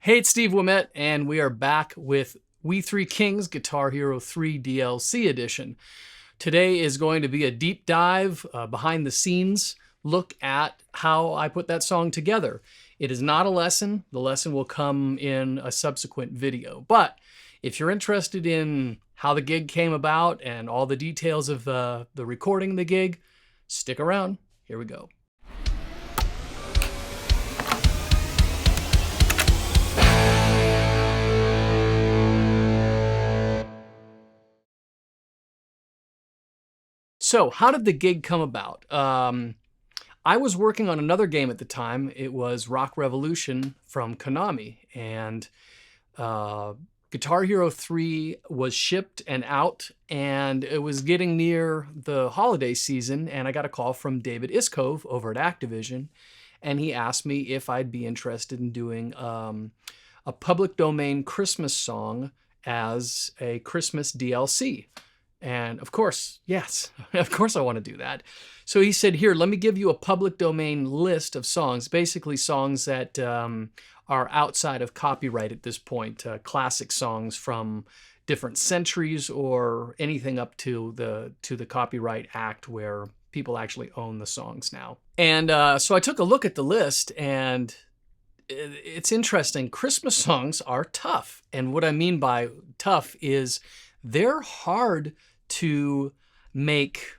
Hey, it's Steve Ouimette, and we are back with We Three Kings Guitar Hero 3 DLC Edition. Today is going to be a deep dive, behind the scenes look at how I put that song together. It is not a lesson. The lesson will come in a subsequent video. But if you're interested in how the gig came about and all the details of the recording of the gig, stick around. Here we go. So, how did the gig come about? I was working on another game at the time. It was Rock Revolution from Konami, and Guitar Hero 3 was shipped and out, and it was getting near the holiday season, and I got a call from David Iskov over at Activision, and he asked me if I'd be interested in doing a public domain Christmas song as a Christmas DLC. And of course, yes, of course I want to do that. So he said, here, let me give you a public domain list of songs, basically songs that are outside of copyright at this point, classic songs from different centuries or anything up to the Copyright Act where people actually own the songs now. And so I took a look at the list, and it's interesting. Christmas songs are tough. And what I mean by tough is they're hard to make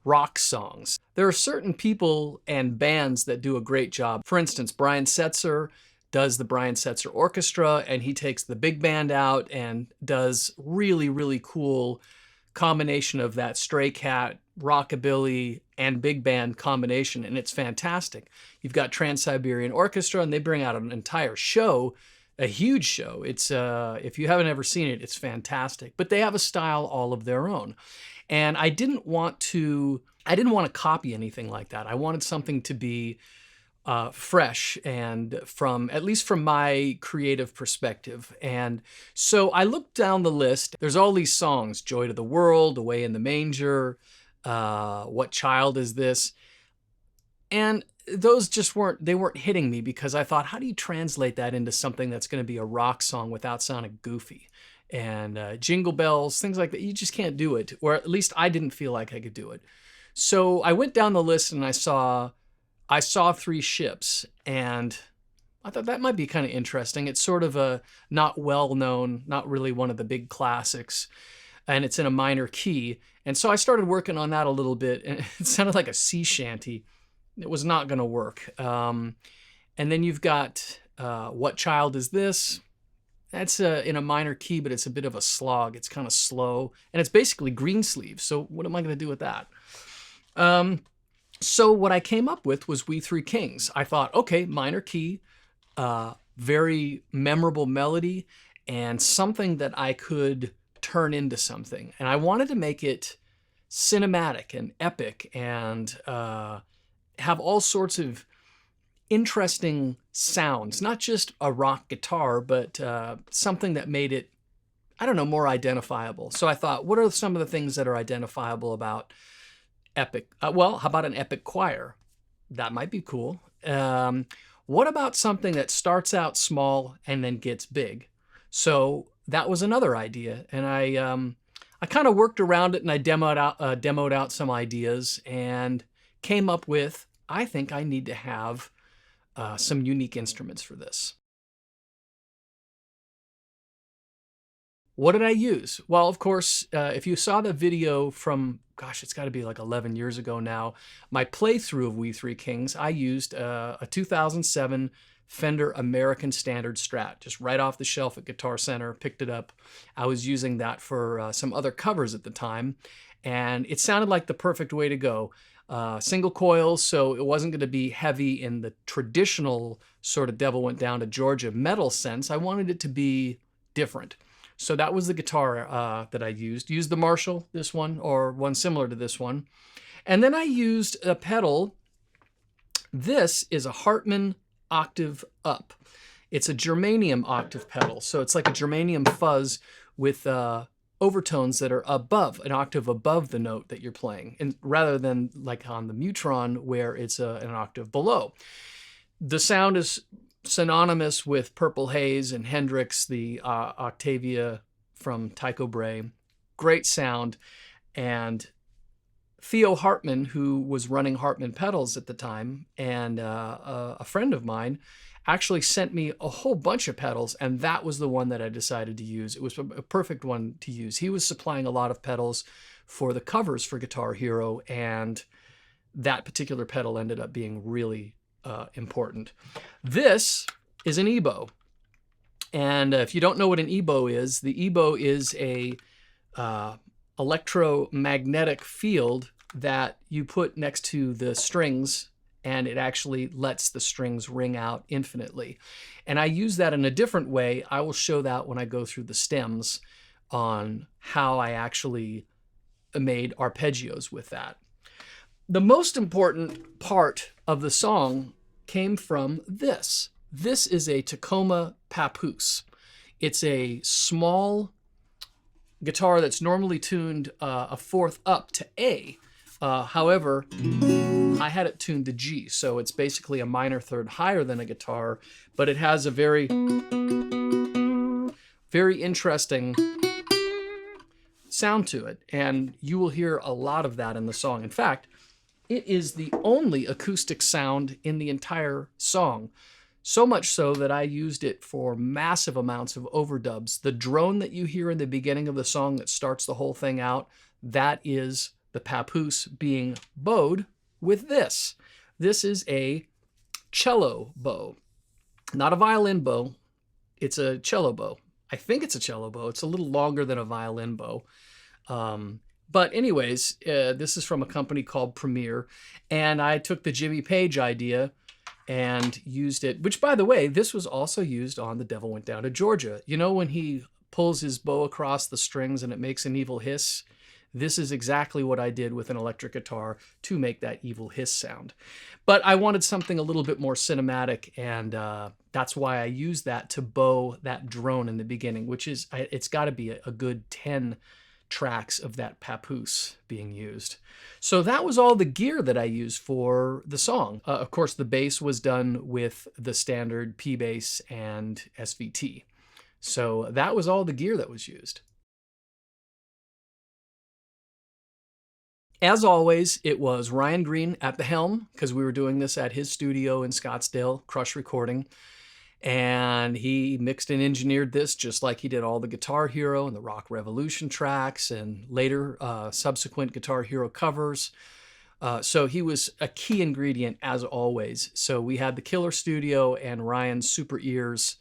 rock songs. There are certain people and bands that do a great job. For instance, Brian Setzer does the Brian Setzer Orchestra, and he takes the big band out and does really, really cool combination of that Stray Cat, rockabilly, and big band combination, and it's fantastic. You've got Trans-Siberian Orchestra, and they bring out an entire show, a huge show. It's if you haven't ever seen it, it's fantastic. But they have a style all of their own. And I didn't want to copy anything like that. I wanted something to be fresh and at least from my creative perspective. And so I looked down the list. There's all these songs: Joy to the World, Away in the Manger, What Child Is This? And those just weren't hitting me, because I thought, how do you translate that into something that's going to be a rock song without sounding goofy? And Jingle Bells, things like that, you just can't do it. Or at least I didn't feel like I could do it. So I went down the list and I saw Three Ships, and I thought that might be kind of interesting. It's sort of a not well-known, not really one of the big classics, and it's in a minor key. And so I started working on that a little bit, and it sounded like a sea shanty. It was not going to work. And then you've got What Child Is This? That's in a minor key, but it's a bit of a slog. It's kind of slow, and it's basically Greensleeves. So what am I going to do with that? So what I came up with was We Three Kings. I thought, okay, minor key, very memorable melody, and something that I could turn into something. And I wanted to make it cinematic and epic and have all sorts of interesting sounds, not just a rock guitar, but something that made it, I don't know, more identifiable. So I thought, what are some of the things that are identifiable about epic? Well, how about an epic choir? That might be cool. What about something that starts out small and then gets big? So that was another idea, and I kind of worked around it, and I demoed out some ideas and came up with, I think I need to have some unique instruments for this. What did I use? Well, of course, if you saw the video from, gosh, it's got to be like 11 years ago now, my playthrough of We Three Kings, I used a 2007 Fender American Standard Strat, just right off the shelf at Guitar Center, picked it up. I was using that for some other covers at the time, and it sounded like the perfect way to go. Single coils, so it wasn't going to be heavy in the traditional sort of Devil Went Down to Georgia metal sense. I wanted it to be different. So that was the guitar that I used. Used the Marshall, this one, or one similar to this one. And then I used a pedal. This is a Hartman Octave Up. It's a germanium octave pedal. So it's like a germanium fuzz with overtones that are above, an octave above the note that you're playing, and rather than like on the Mutron where it's an octave below. The sound is synonymous with Purple Haze and Hendrix, the Octavia from Tycho Brahe. Great sound. And Theo Hartman, who was running Hartman Pedals at the time, and a friend of mine, actually sent me a whole bunch of pedals, and that was the one that I decided to use. It was a perfect one to use. He was supplying a lot of pedals for the covers for Guitar Hero, and that particular pedal ended up being really important. This is an EBow. And if you don't know what an EBow is, the EBow is a electromagnetic field that you put next to the strings, and it actually lets the strings ring out infinitely. And I use that in a different way. I will show that when I go through the stems on how I actually made arpeggios with that. The most important part of the song came from this. This is a Tacoma Papoose. It's a small guitar that's normally tuned a fourth up to A. However, I had it tuned to G, so it's basically a minor third higher than a guitar, but it has a very, very interesting sound to it, and you will hear a lot of that in the song. In fact, it is the only acoustic sound in the entire song. So much so that I used it for massive amounts of overdubs. The drone that you hear in the beginning of the song that starts the whole thing out, that is the Papoose being bowed with this. This is a cello bow. Not a violin bow, it's a cello bow. I think it's a cello bow. It's a little longer than a violin bow. But anyways, this is from a company called Premier, and I took the Jimmy Page idea and used it, which, by the way, this was also used on The Devil Went Down to Georgia. You know when he pulls his bow across the strings and it makes an evil hiss? This is exactly what I did with an electric guitar to make that evil hiss sound. But I wanted something a little bit more cinematic, and that's why I used that to bow that drone in the beginning, which is, it's got to be a good 10 tracks of that Papoose being used. So that was all the gear that I used for the song. Of course, the bass was done with the standard P bass and SVT. So that was all the gear that was used. As always, it was Ryan Green at the helm, because we were doing this at his studio in Scottsdale, Crush Recording. And he mixed and engineered this just like he did all the Guitar Hero and the Rock Revolution tracks and later subsequent Guitar Hero covers. So he was a key ingredient as always. So we had the killer studio and Ryan's super ears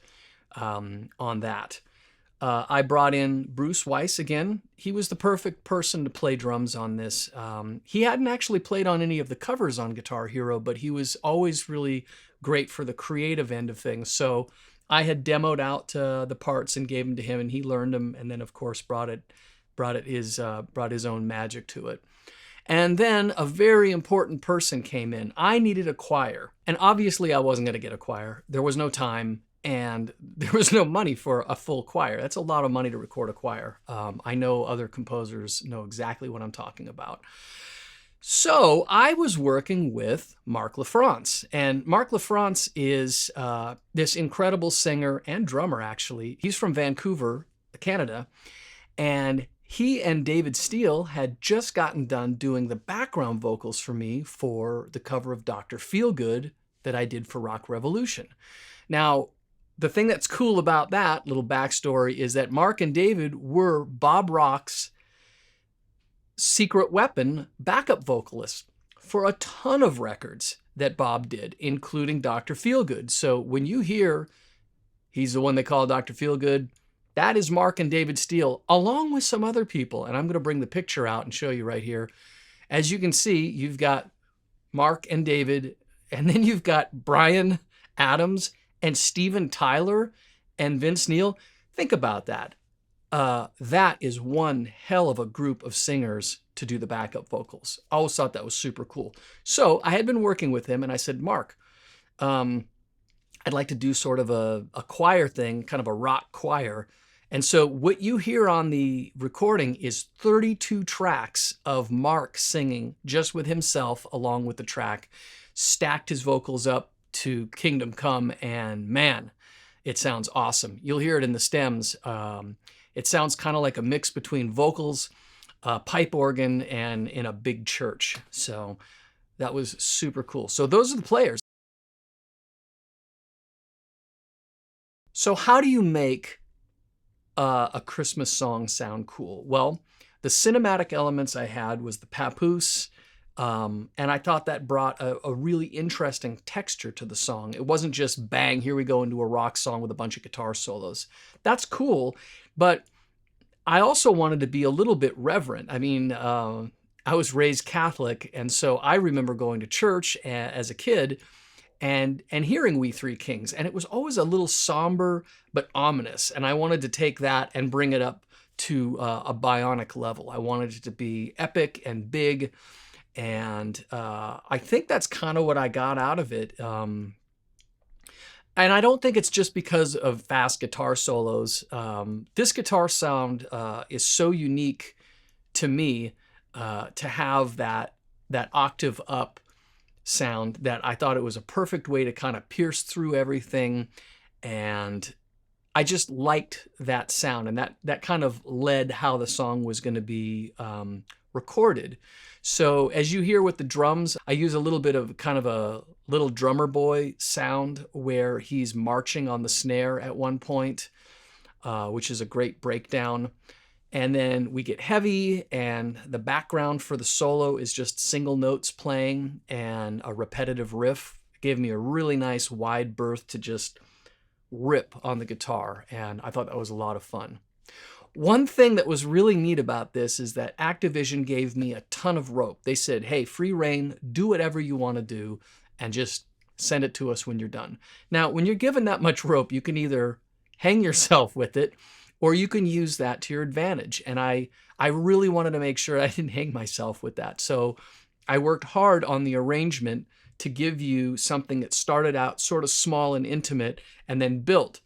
on that. I brought in Bruce Weiss again. He was the perfect person to play drums on this. He hadn't actually played on any of the covers on Guitar Hero, but he was always really great for the creative end of things. So I had demoed out the parts and gave them to him, and he learned them, and then of course brought his own magic to it. And then a very important person came in. I needed a choir, and obviously I wasn't going to get a choir. There was no time, and there was no money for a full choir. That's a lot of money to record a choir. I know other composers know exactly what I'm talking about. So I was working with Mark LaFrance, and Mark LaFrance is this incredible singer and drummer, actually. He's from Vancouver, Canada, and he and David Steele had just gotten done doing the background vocals for me for the cover of Dr. Feelgood that I did for Rock Revolution. Now, the thing that's cool about that little backstory is that Mark and David were Bob Rock's Secret Weapon backup vocalists for a ton of records that Bob did, including Dr. Feelgood. So when you hear he's the one they call Dr. Feelgood, that is Mark and David Steele, along with some other people. And I'm going to bring the picture out and show you right here. As you can see, you've got Mark and David, and then you've got Brian Adams and Steven Tyler and Vince Neil. Think about that. That is one hell of a group of singers to do the backup vocals. I always thought that was super cool. So I had been working with him, and I said, Mark, I'd like to do sort of a choir thing, kind of a rock choir. And so what you hear on the recording is 32 tracks of Mark singing just with himself along with the track, stacked his vocals up to Kingdom Come, and man, it sounds awesome. You'll hear it in the stems. It sounds kind of like a mix between vocals, pipe organ, and in a big church. So that was super cool. So those are the players. So how do you make a Christmas song sound cool? Well, the cinematic elements I had was the papoose, and I thought that brought a really interesting texture to the song. It wasn't just bang, here we go into a rock song with a bunch of guitar solos. That's cool, but I also wanted to be a little bit reverent. I mean, I was raised Catholic, and so I remember going to church as a kid and hearing We Three Kings, and it was always a little somber but ominous, and I wanted to take that and bring it up to a bionic level. I wanted it to be epic and big, and I think that's kind of what I got out of it. And I don't think it's just because of fast guitar solos. This guitar sound is so unique to me, to have that octave up sound, that I thought it was a perfect way to kind of pierce through everything. And I just liked that sound, and that kind of led how the song was going to be recorded. So as you hear with the drums, I use a little bit of kind of a little drummer boy sound where he's marching on the snare at one point, which is a great breakdown. And then we get heavy, and the background for the solo is just single notes playing and a repetitive riff. It gave me a really nice wide berth to just rip on the guitar, and I thought that was a lot of fun. One thing that was really neat about this is that Activision gave me a ton of rope. They said, hey, free reign, do whatever you want to do, and just send it to us when you're done. Now, when you're given that much rope, you can either hang yourself with it, or you can use that to your advantage. And I really wanted to make sure I didn't hang myself with that. So I worked hard on the arrangement to give you something that started out sort of small and intimate and then built.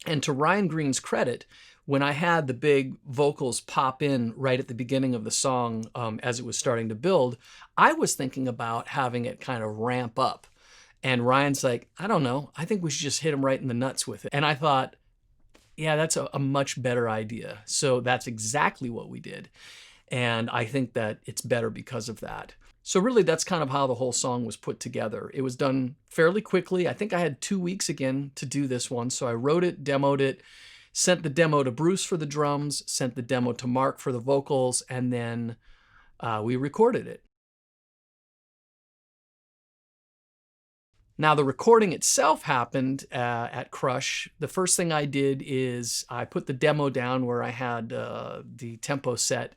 And to Ryan Green's credit, when I had the big vocals pop in right at the beginning of the song, as it was starting to build, I was thinking about having it kind of ramp up. And Ryan's like, I don't know, I think we should just hit him right in the nuts with it. And I thought, yeah, that's a much better idea. So that's exactly what we did. And I think that it's better because of that. So really, that's kind of how the whole song was put together. It was done fairly quickly. I think I had 2 weeks again to do this one. So I wrote it, demoed it, sent the demo to Bruce for the drums, sent the demo to Mark for the vocals, and then we recorded it. Now, the recording itself happened at Crush. The first thing I did is I put the demo down where I had the tempo set.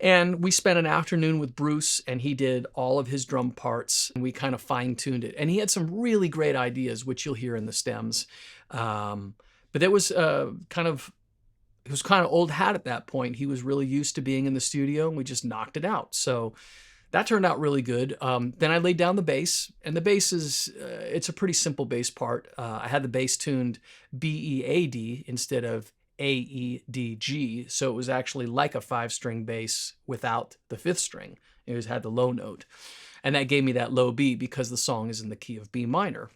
And we spent an afternoon with Bruce, and he did all of his drum parts, and we kind of fine-tuned it. And he had some really great ideas, which you'll hear in the stems. But it was kind of old hat at that point. He was really used to being in the studio, and we just knocked it out. So that turned out really good. Then I laid down the bass, and the bass it's a pretty simple bass part. I had the bass tuned B-E-A-D instead of A-E-D-G, so it was actually like a 5-string bass without the 5th string. It had the low note, and that gave me that low B because the song is in the key of B minor.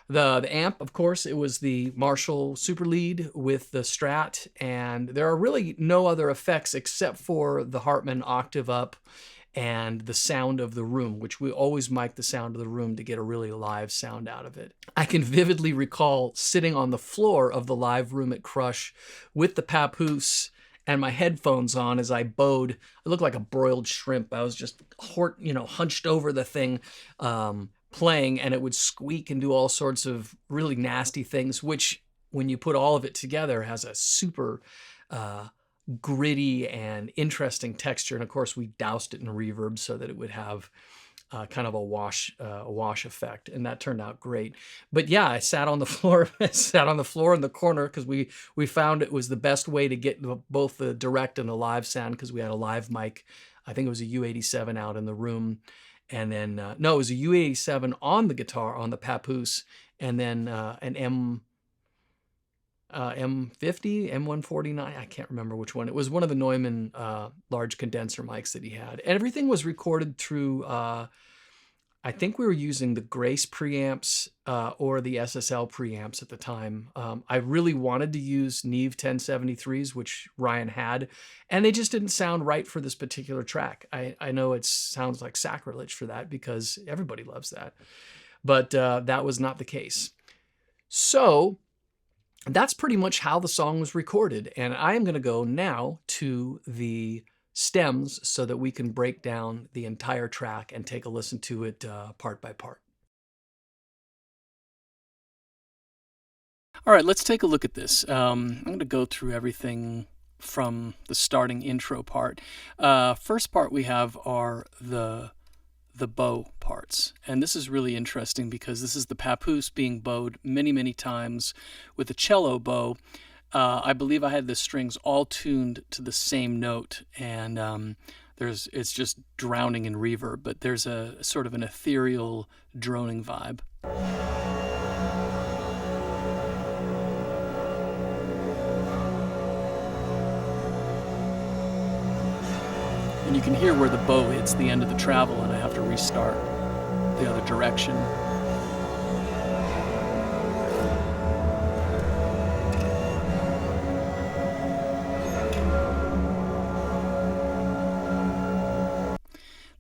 The amp, of course, it was the Marshall Super Lead with the Strat, and there are really no other effects except for the Hartman octave up and the sound of the room, which we always mic the sound of the room to get a really live sound out of it. I can vividly recall sitting on the floor of the live room at Crush with the papoose and my headphones on as I bowed. I looked like a broiled shrimp. I was just hunched over the thing, playing, and it would squeak and do all sorts of really nasty things, which when you put all of it together has a super gritty and interesting texture. And of course we doused it in reverb so that it would have kind of a wash effect, and that turned out great. But yeah, I sat on the floor, in the corner, because we found it was the best way to get both the direct and the live sound, because we had a live mic. I think it was a U87 out in the room, and then no, it was a U87 on the guitar on the papoose, and then an M50, M149, I can't remember which one. It was one of the Neumann large condenser mics that he had. And everything was recorded through, I I think we were using the Grace preamps or the SSL preamps at the time. I really wanted to use Neve 1073s, which Ryan had, and they just didn't sound right for this particular track. I know it sounds like sacrilege for that because everybody loves that, but that was not the case. So that's pretty much how the song was recorded, and I am going to go now to the stems so that we can break down the entire track and take a listen to it part by part. All right, let's take a look at this. I'm going to go through everything from the starting intro part. First part we have are the bow parts, and this is really interesting because this is the papoose being bowed many, many times with a cello bow. I believe I had the strings all tuned to the same note, and it's just drowning in reverb, but there's a sort of an ethereal droning vibe. And you can hear where the bow hits the end of the travel, and I have to restart the other direction.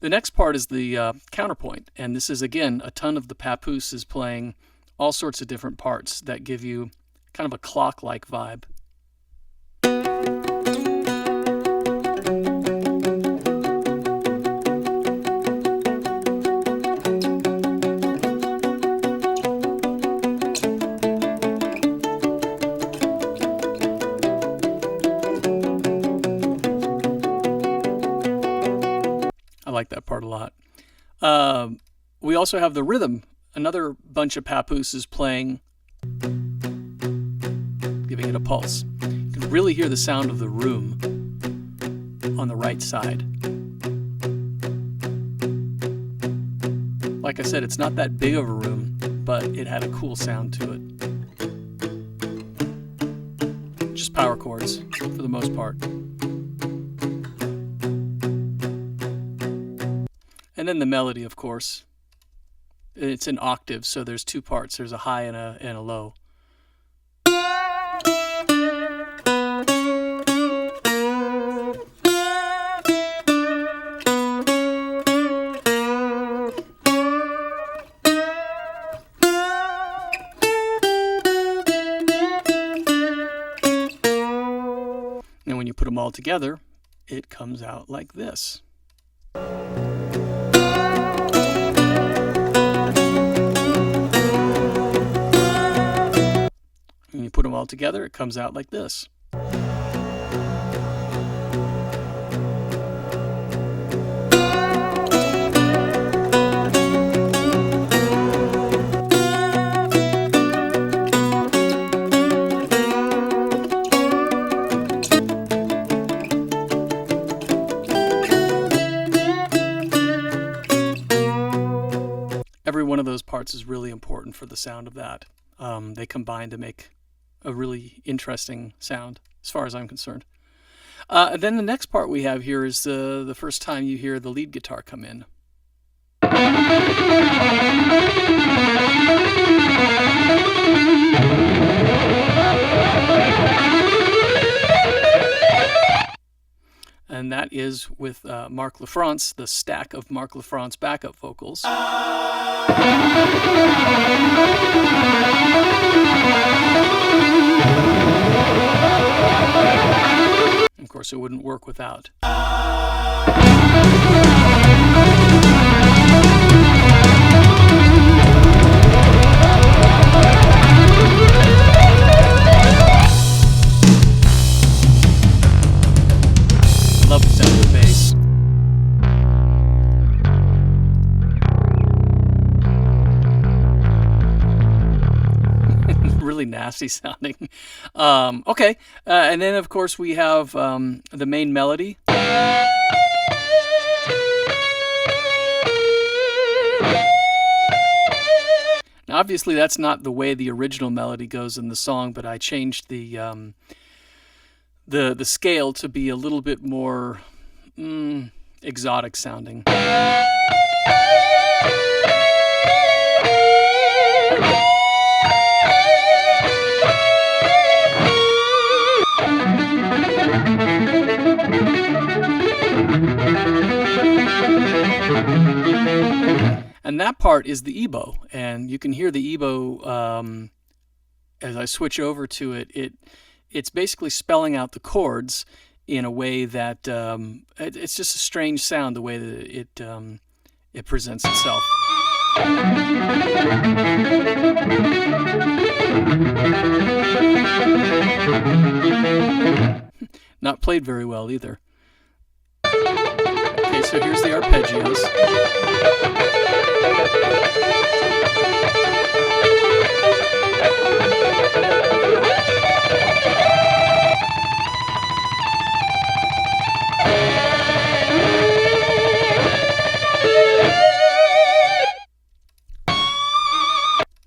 The next part is the counterpoint, and this is, again, a ton of the papoose is playing all sorts of different parts that give you kind of a clock-like vibe. I like that part a lot. We also have the rhythm, another bunch of papooses playing, giving it a pulse. You can really hear the sound of the room on the right side. Like I said, it's not that big of a room, but it had a cool sound to it. Just power chords for the most part. And then the melody, of course. It's an octave, so there's two parts. There's a high and a low. And when you put them all together, it comes out like this. When you put them all together, it comes out like this. Every one of those parts is really important for the sound of that. They combine to make a really interesting sound, as far as I'm concerned. Then the next part we have here is the first time you hear the lead guitar come in. And that is with Mark LaFrance, the stack of Mark LaFrance backup vocals. Of course, it wouldn't work without. Love the sound of the bass. Really nasty sounding. Okay, and then of course we have the main melody. Now, obviously, that's not the way the original melody goes in the song, but I changed the scale to be a little bit more exotic sounding. part is the ebow, and you can hear the ebow as I switch over to it. It's basically spelling out the chords in a way that it's just a strange sound the way that it presents itself. Not played very well either. Okay, so here's the arpeggios.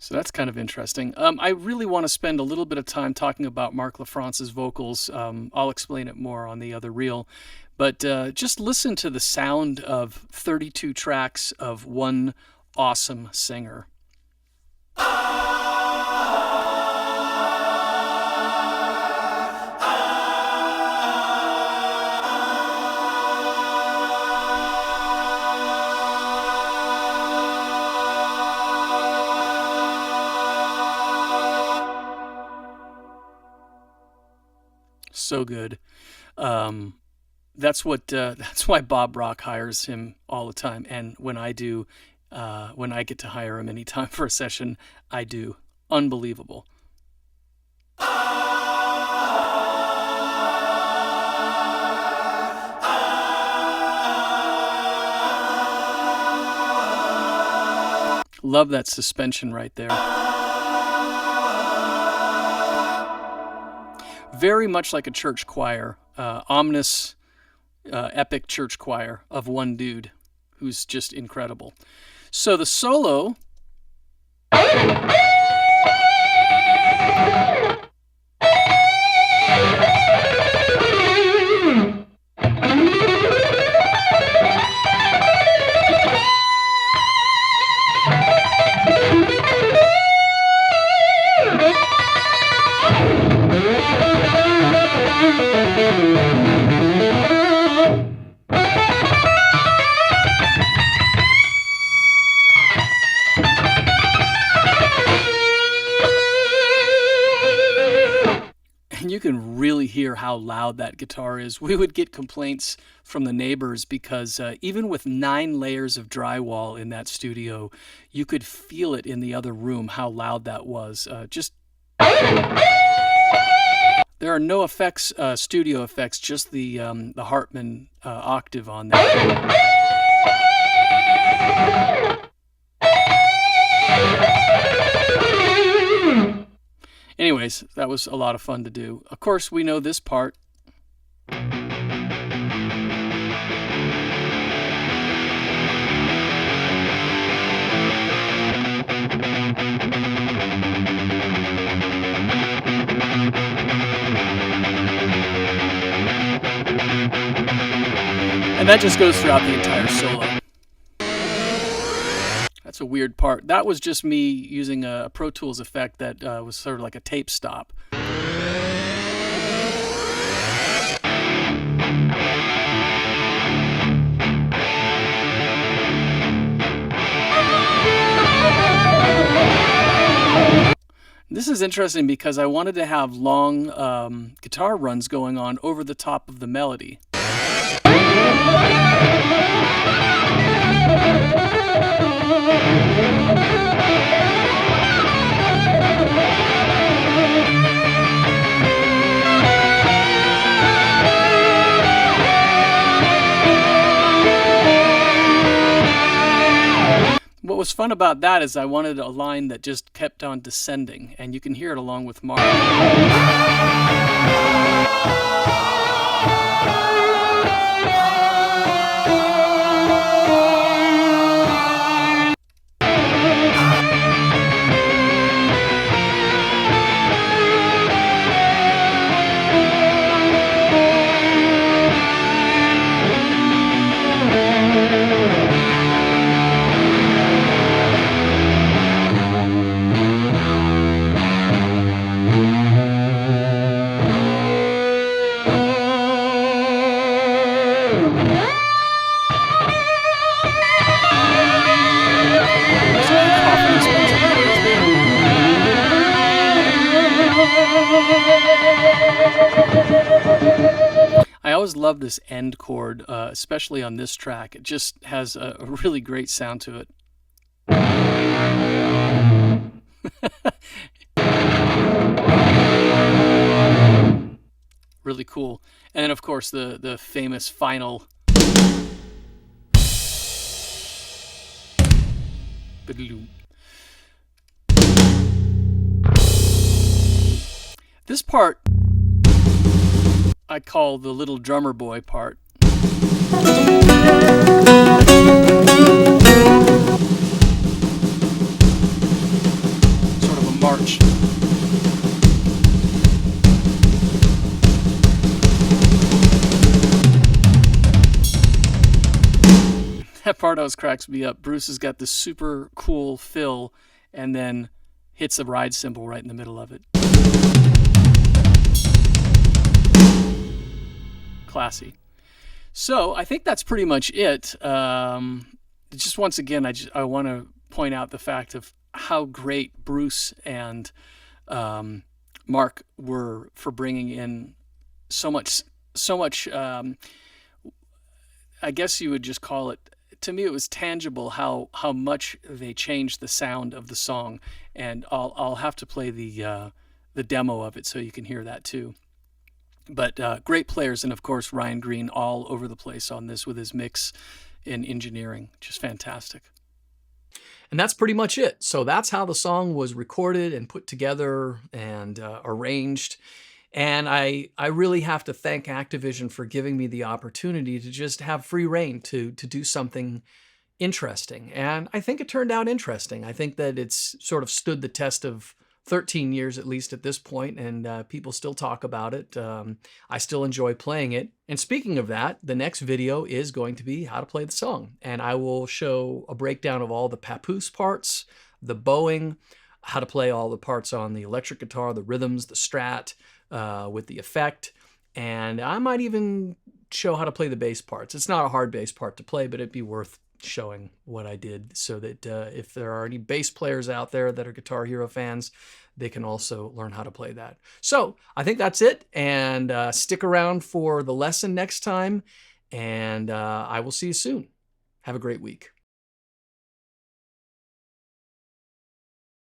So that's kind of interesting. I really want to spend a little bit of time talking about Mark LaFrance's vocals. I'll explain it more on the other reel. But just listen to the sound of 32 tracks of one awesome singer. So good. That's why Bob Rock hires him all the time. And when I get to hire him anytime for a session, I do. Unbelievable. Love that suspension right there. Very much like a church choir, ominous, epic church choir of one dude who's just incredible. So the solo. And you can really hear how loud that guitar is. We would get complaints from the neighbors because even with 9 layers of drywall in that studio, you could feel it in the other room how loud that was. There are no effects, studio effects, just the Hartman octave on that. Anyways, that was a lot of fun to do. Of course, we know this part. And that just goes throughout the entire solo. That's a weird part. That was just me using a Pro Tools effect that was sort of like a tape stop. This is interesting because I wanted to have long guitar runs going on over the top of the melody. What was fun about that is I wanted a line that just kept on descending, and you can hear it along with Mark. I always love this end chord, especially on this track. It just has a really great sound to it. Really cool. And then, of course, the famous final. This part I call the little drummer boy part. Sort of a march. That part always cracks me up. Bruce has got this super cool fill and then hits a ride cymbal right in the middle of it. Classy. So I think that's pretty much it. Just once again, I want to point out the fact of how great Bruce and Mark were for bringing in so much. I guess you would just call it. To me, it was tangible how much they changed the sound of the song, and I'll have to play the demo of it so you can hear that too. But great players, and of course Ryan Green all over the place on this with his mix and engineering, just fantastic. And that's pretty much it. So that's how the song was recorded and put together and arranged. And I really have to thank Activision for giving me the opportunity to just have free reign to do something interesting. And I think it turned out interesting. I think that it's sort of stood the test of 13 years at least at this point, and people still talk about it. I still enjoy playing it. And speaking of that, the next video is going to be how to play the song. And I will show a breakdown of all the papoose parts, the bowing, how to play all the parts on the electric guitar, the rhythms, the strat, with the effect, and I might even show how to play the bass parts. It's not a hard bass part to play, but it'd be worth showing what I did so that if there are any bass players out there that are Guitar Hero fans, they can also learn how to play that. So I think that's it, and stick around for the lesson next time, and I will see you soon. Have a great week.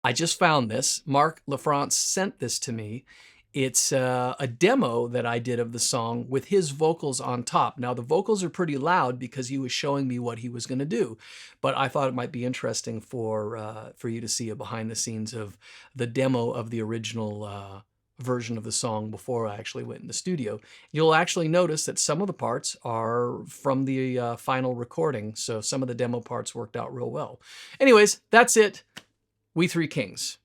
I just found this. Mark LaFrance sent this to me. It's a demo that I did of the song with his vocals on top. Now, the vocals are pretty loud because he was showing me what he was going to do, but I thought it might be interesting for you to see a behind the scenes of the demo of the original version of the song before I actually went in the studio. You'll actually notice that some of the parts are from the final recording, so some of the demo parts worked out real well. Anyways, that's it. We Three Kings.